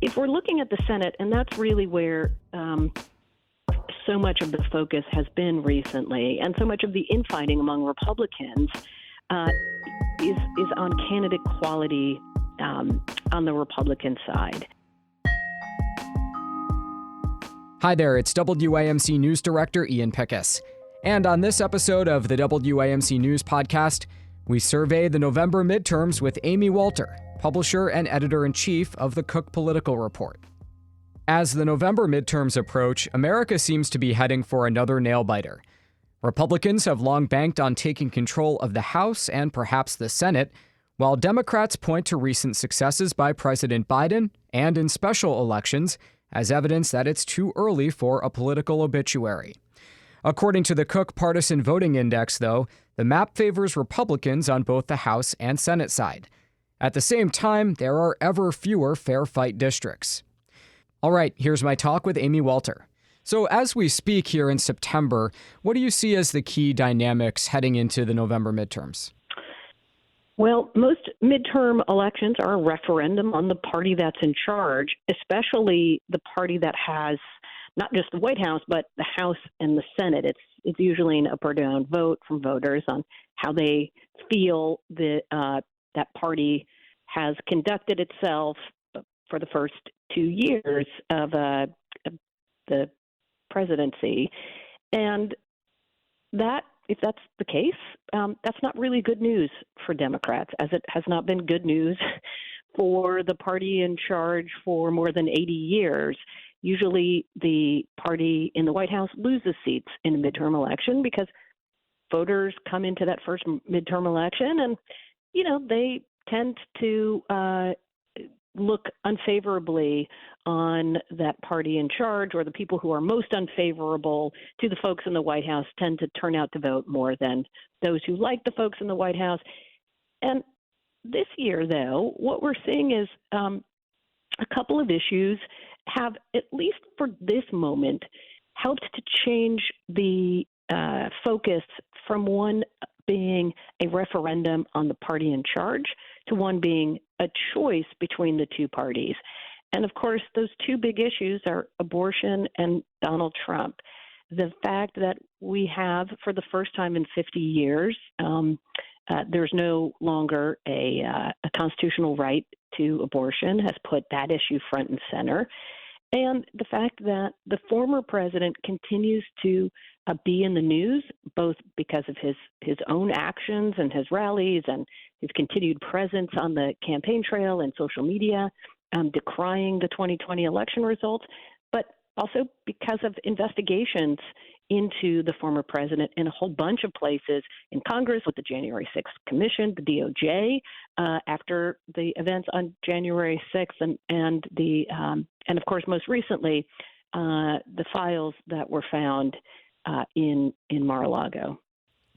if we're looking at the Senate, and that's really where so much of the focus has been recently, and so much of the infighting among Republicans is on candidate quality on the Republican side. Hi there, it's WAMC News Director Ian Pickus. And on this episode of the WAMC News Podcast, we survey the November midterms with Amy Walter, publisher and editor-in-chief of the Cook Political Report. As the November midterms approach, America seems to be heading for another nail-biter. Republicans have long banked on taking control of the House and perhaps the Senate, while Democrats point to recent successes by President Biden and in special elections as evidence that it's too early for a political obituary. According to the Cook Partisan Voting Index, though, the map favors Republicans on both the House and Senate side. At the same time, there are ever fewer fair fight districts. All right, here's my talk with Amy Walter. So as we speak here in September, what do you see as the key dynamics heading into the November midterms? Well, most midterm elections are a referendum on the party that's in charge, especially the party that has not just the White House, but the House and the Senate. It's usually an up or down vote from voters on how they feel that that party has conducted itself for the first 2 years of the presidency. And that, if that's the case, that's not really good news for Democrats, as it has not been good news for the party in charge for more than 80 years. Usually the party in the White House loses seats in a midterm election because voters come into that first midterm election and, they tend to look unfavorably on that party in charge, or the people who are most unfavorable to the folks in the White House tend to turn out to vote more than those who like the folks in the White House. And this year, though, what we're seeing is a couple of issues have, at least for this moment, helped to change the focus from one being a referendum on the party in charge to one being a choice between the two parties. And of course, those two big issues are abortion and Donald Trump. The fact that we have, for the first time in 50 years, there's no longer a constitutional right to abortion has put that issue front and center. And the fact that the former president continues to be in the news, both because of his own actions and his rallies and his continued presence on the campaign trail and social media, decrying the 2020 election results, but also because of investigations into the former president in a whole bunch of places in Congress, with the January 6th Commission, the DOJ, after the events on January 6th, and of course, most recently, the files that were found in Mar-a-Lago.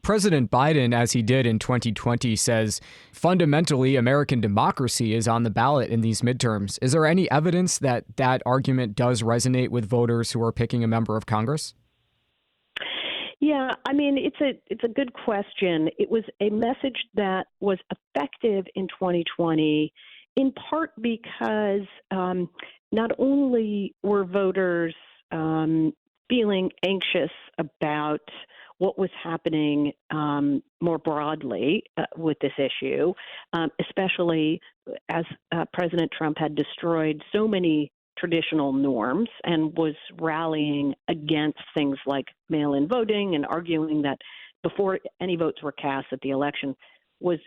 President Biden, as he did in 2020, says fundamentally American democracy is on the ballot in these midterms. Is there any evidence that that argument does resonate with voters who are picking a member of Congress? Yeah, I mean, it's a good question. It was a message that was effective in 2020, in part because not only were voters feeling anxious about what was happening more broadly with this issue, especially as President Trump had destroyed so many traditional norms and was rallying against things like mail-in voting and arguing that before any votes were cast that the election was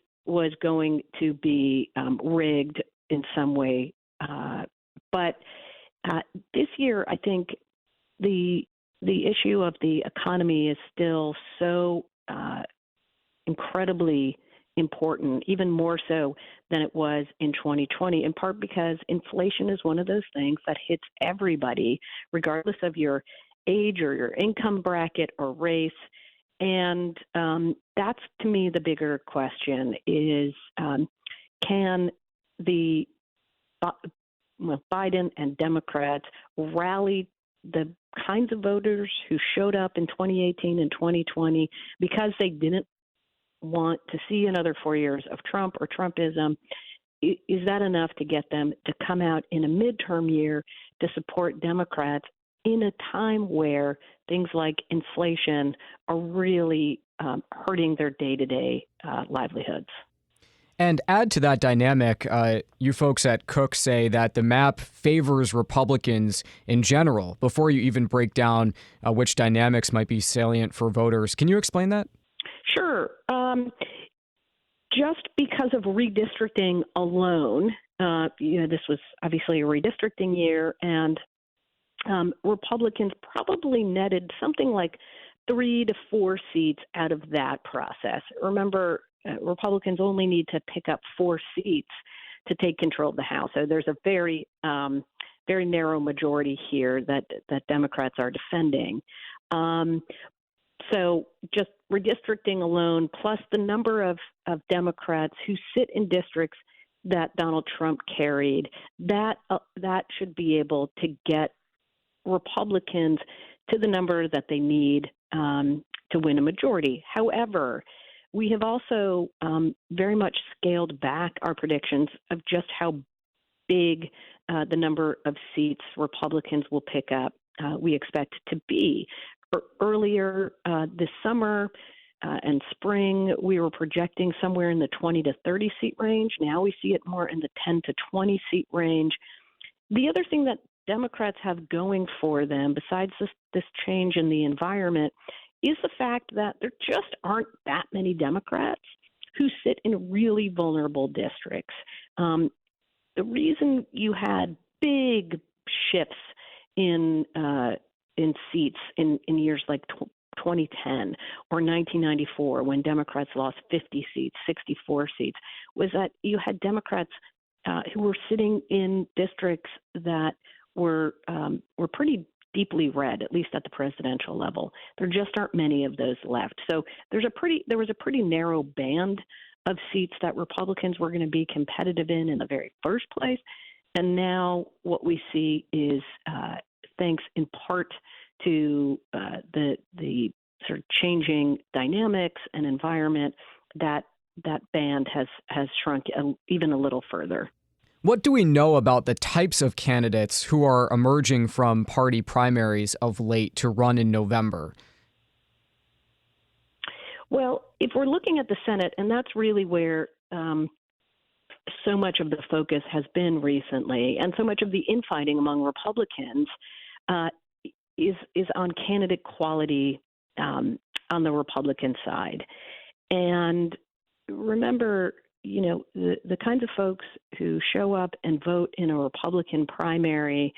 going to be rigged in some way. But this year, I think the issue of the economy is still so incredibly important, even more so than it was in 2020, in part because inflation is one of those things that hits everybody, regardless of your age or your income bracket or race. And that's, to me, the bigger question is, can the Biden and Democrats rally the kinds of voters who showed up in 2018 and 2020 because they didn't want to see another 4 years of Trump or Trumpism, is that enough to get them to come out in a midterm year to support Democrats in a time where things like inflation are really hurting their day-to-day livelihoods? And add to that dynamic, you folks at Cook say that the map favors Republicans in general before you even break down which dynamics might be salient for voters. Can you explain that? Sure. Just because of redistricting alone, this was obviously a redistricting year, and Republicans probably netted something like 3 to 4 seats out of that process. Remember, Republicans only need to pick up 4 seats to take control of the House. So there's a very, very narrow majority here that Democrats are defending. So just redistricting alone, plus the number of Democrats who sit in districts that Donald Trump carried, that should be able to get Republicans to the number that they need to win a majority. However, we have also very much scaled back our predictions of just how big the number of seats Republicans will pick up we expect to be. Earlier this summer and spring, we were projecting somewhere in the 20 to 30 seat range. Now we see it more in the 10 to 20 seat range. The other thing that Democrats have going for them, besides this change in the environment, is the fact that there just aren't that many Democrats who sit in really vulnerable districts. The reason you had big shifts in seats in years like 2010 or 1994, when Democrats lost 50 seats, 64 seats, was that you had Democrats who were sitting in districts that were pretty deeply red, at least at the presidential level. There just aren't many of those left. So there was a pretty narrow band of seats that Republicans were going to be competitive in the very first place. And now what we see is, thanks in part to the sort of changing dynamics and environment, that band has shrunk even a little further. What do we know about the types of candidates who are emerging from party primaries of late to run in November? Well, if we're looking at the Senate, and that's really where so much of the focus has been recently, and so much of the infighting among Republicans is on candidate quality on the Republican side. And remember, the kinds of folks who show up and vote in a Republican primary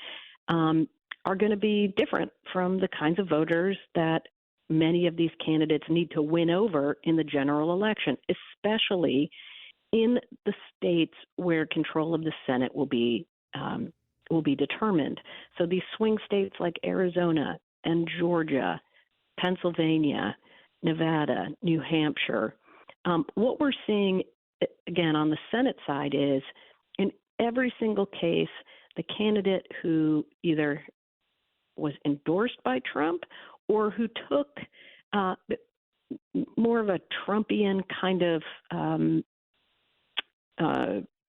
are going to be different from the kinds of voters that many of these candidates need to win over in the general election, especially in the states where control of the Senate will be determined. So these swing states like Arizona and Georgia, Pennsylvania, Nevada, New Hampshire, what we're seeing again on the Senate side is in every single case, the candidate who either was endorsed by Trump or who took more of a Trumpian kind of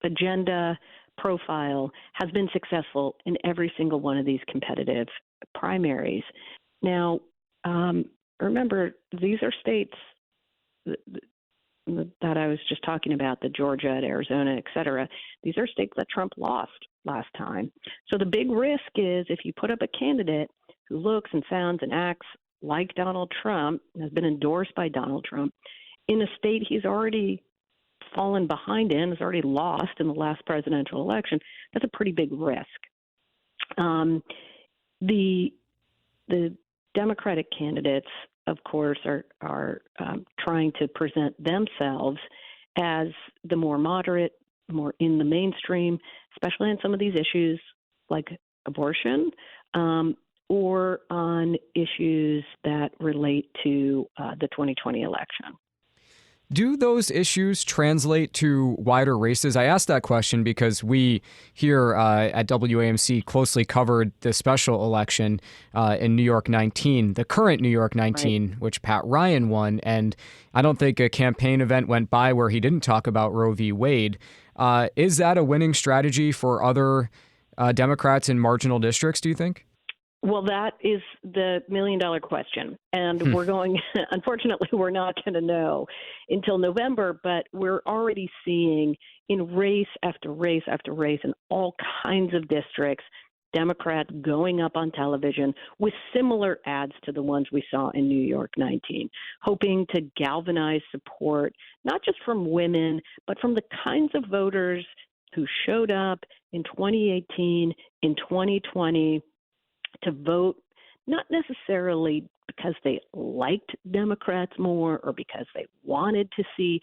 agenda profile has been successful in every single one of these competitive primaries. Now, remember, these are states that I was just talking about, the Georgia, Arizona, et cetera. These are states that Trump lost last time. So the big risk is if you put up a candidate who looks and sounds and acts like Donald Trump, has been endorsed by Donald Trump, in a state he's already fallen behind in, has already lost in the last presidential election, that's a pretty big risk. The Democratic candidates, of course, are trying to present themselves as the more moderate, more in the mainstream, especially on some of these issues like abortion, or on issues that relate to the 2020 election. Do those issues translate to wider races? I asked that question because we here at WAMC closely covered the special election in New York 19, the current New York 19, right, which Pat Ryan won. And I don't think a campaign event went by where he didn't talk about Roe v. Wade. Is that a winning strategy for other Democrats in marginal districts, do you think? Well, that is the million-dollar question. And unfortunately, we're not going to know until November, but we're already seeing in race after race after race in all kinds of districts, Democrats going up on television with similar ads to the ones we saw in New York 19, hoping to galvanize support, not just from women, but from the kinds of voters who showed up in 2018, in 2020, to vote, not necessarily because they liked Democrats more or because they wanted to see,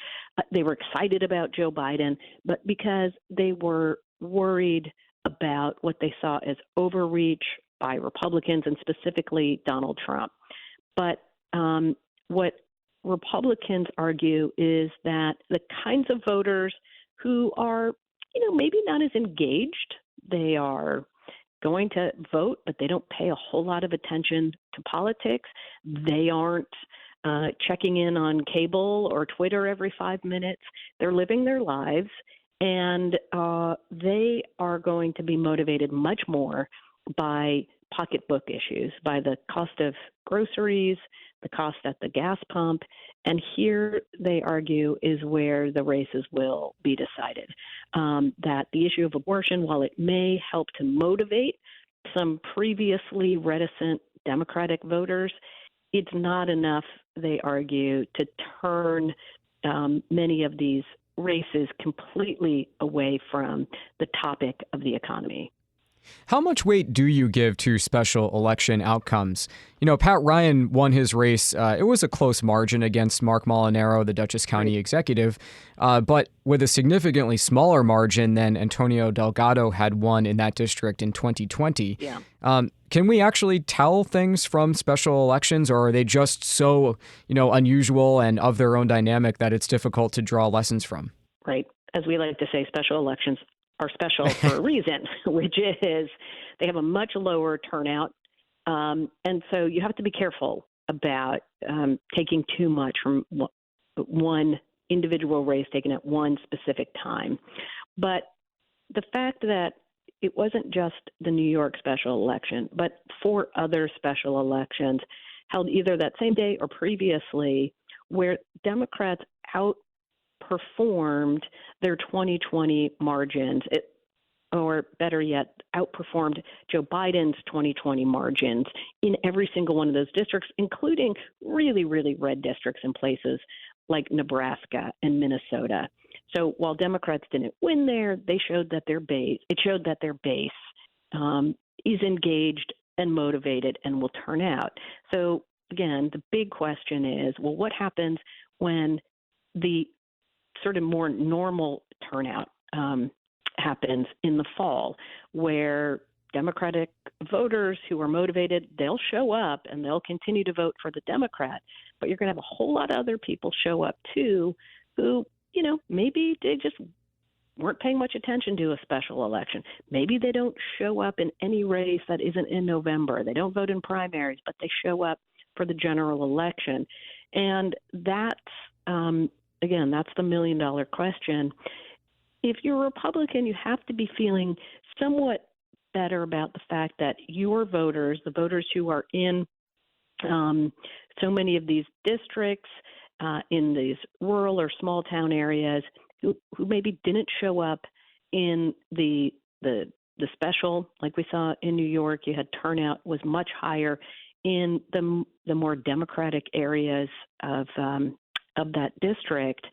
they were excited about Joe Biden, but because they were worried about what they saw as overreach by Republicans and specifically Donald Trump. But what Republicans argue is that the kinds of voters who are, maybe not as engaged, they are going to vote, but they don't pay a whole lot of attention to politics. They aren't checking in on cable or Twitter every 5 minutes. They're living their lives, and they are going to be motivated much more by pocketbook issues, by the cost of groceries, the cost at the gas pump. And here, they argue, is where the races will be decided. That the issue of abortion, while it may help to motivate some previously reticent Democratic voters, it's not enough, they argue, to turn many of these races completely away from the topic of the economy. How much weight do you give to special election outcomes? Pat Ryan won his race. It was a close margin against Mark Molinaro, the Dutchess County executive, but with a significantly smaller margin than Antonio Delgado had won in that district in 2020. Yeah. Can we actually tell things from special elections, or are they just so, unusual and of their own dynamic that it's difficult to draw lessons from? Right. As we like to say, special elections are special for a reason, which is they have a much lower turnout. And so you have to be careful about taking too much from one individual race taken at one specific time. But the fact that it wasn't just the New York special election, but 4 other special elections held either that same day or previously, where Democrats outperformed their 2020 margins, or better yet, outperformed Joe Biden's 2020 margins in every single one of those districts, including really, really red districts in places like Nebraska and Minnesota. So while Democrats didn't win there, it showed that their base is engaged and motivated and will turn out. So again, the big question is, well, what happens when the sort of more normal turnout happens in the fall, where Democratic voters who are motivated, they'll show up and they'll continue to vote for the Democrat, but you're going to have a whole lot of other people show up too who, maybe they just weren't paying much attention to a special election. Maybe they don't show up in any race that isn't in November. They don't vote in primaries, but they show up for the general election. And that's, again, that's the million-dollar question. If you're a Republican, you have to be feeling somewhat better about the fact that your voters, the voters who are in so many of these districts, in these rural or small town areas, who maybe didn't show up in the special, like we saw in New York, you had turnout was much higher in the more Democratic areas of that district.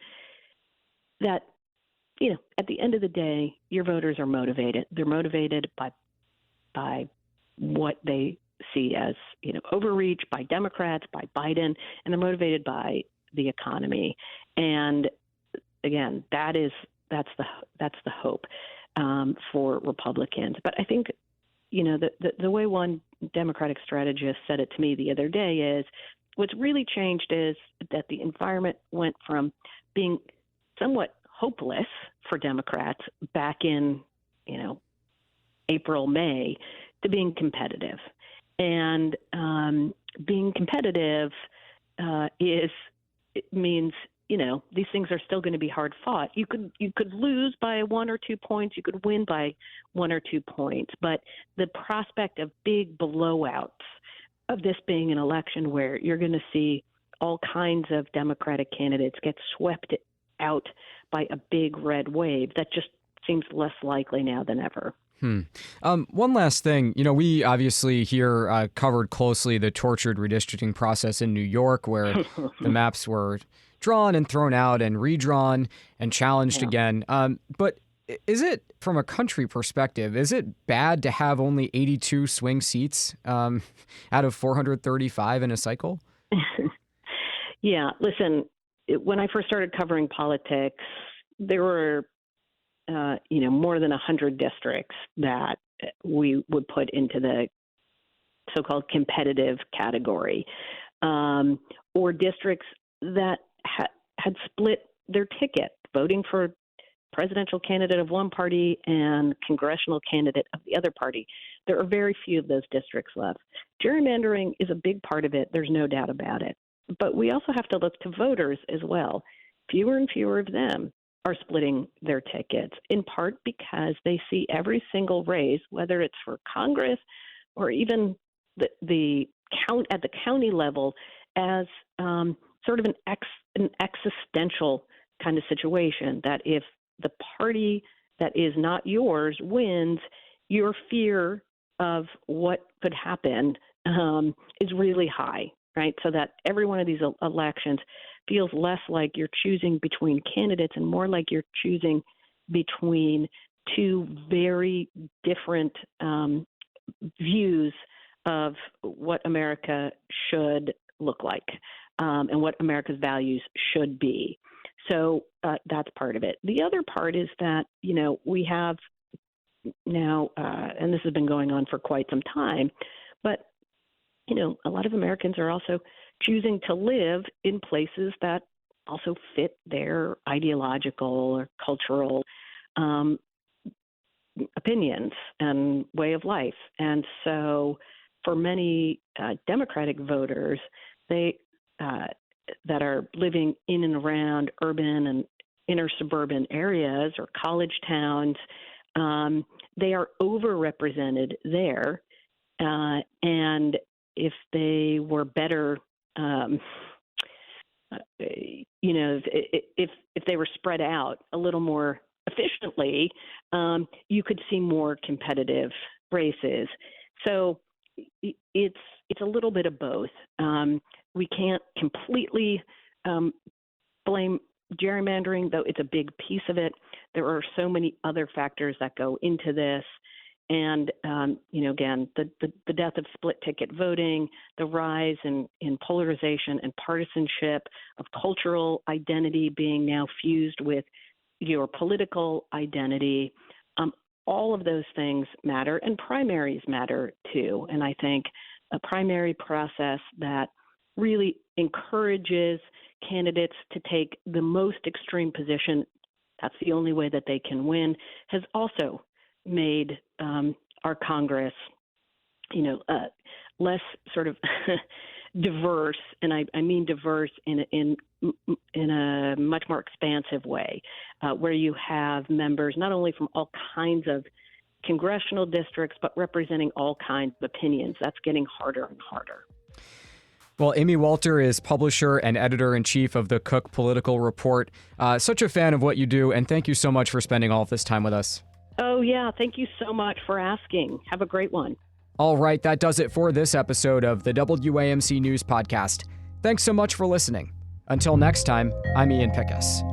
That, at the end of the day, your voters are motivated. They're motivated by what they see as, overreach by Democrats, by Biden, and they're motivated by the economy. And again, that's the hope for Republicans. But I think, the way one Democratic strategist said it to me the other day is, what's really changed is that the environment went from being somewhat hopeless for Democrats back in, April, May, to being competitive. And being competitive means these things are still going to be hard fought. You could lose by 1 or 2 points. You could win by 1 or 2 points. But the prospect of big blowouts of this being an election where you're going to see all kinds of Democratic candidates get swept out by a big red wave, that just seems less likely now than ever. One last thing, we obviously here covered closely the tortured redistricting process in New York, where the maps were drawn and thrown out and redrawn and challenged again. But is it, from a country perspective, is it bad to have only 82 swing seats out of 435 in a cycle? Yeah, listen, when I first started covering politics, there were more than 100 districts that we would put into the so-called competitive category, or districts that had split their ticket, voting for presidential candidate of one party and congressional candidate of the other party. There are very few of those districts left. Gerrymandering is a big part of it. There's no doubt about it. But we also have to look to voters as well. Fewer and fewer of them are splitting their tickets, in part because they see every single race, whether it's for Congress or even the at the county level, as sort of an existential kind of situation, that if the party that is not yours wins, your fear of what could happen is really high, right? So that every one of these elections feels less like you're choosing between candidates and more like you're choosing between two very different views of what America should look like and what America's values should be. So that's part of it. The other part is that, we have now, and this has been going on for quite some time, but, a lot of Americans are also choosing to live in places that also fit their ideological or cultural opinions and way of life. And so for many Democratic voters, they that are living in and around urban and inner suburban areas or college towns, they are overrepresented there. And if they were better, if they were spread out a little more efficiently, you could see more competitive races. So it's a little bit of both. We can't completely blame gerrymandering, though it's a big piece of it. There are so many other factors that go into this. And, again, the death of split ticket voting, the rise in polarization and partisanship, of cultural identity being now fused with your political identity, all of those things matter, and primaries matter too. And I think a primary process that really encourages candidates to take the most extreme position, that's the only way that they can win, has also made our Congress, less sort of diverse, and I mean diverse in a much more expansive way, where you have members not only from all kinds of congressional districts, but representing all kinds of opinions. That's getting harder and harder. Well, Amy Walter is publisher and editor-in-chief of the Cook Political Report. Such a fan of what you do, and thank you so much for spending all of this time with us. Oh, yeah. Thank you so much for asking. Have a great one. All right. That does it for this episode of the WAMC News Podcast. Thanks so much for listening. Until next time, I'm Ian Pickus.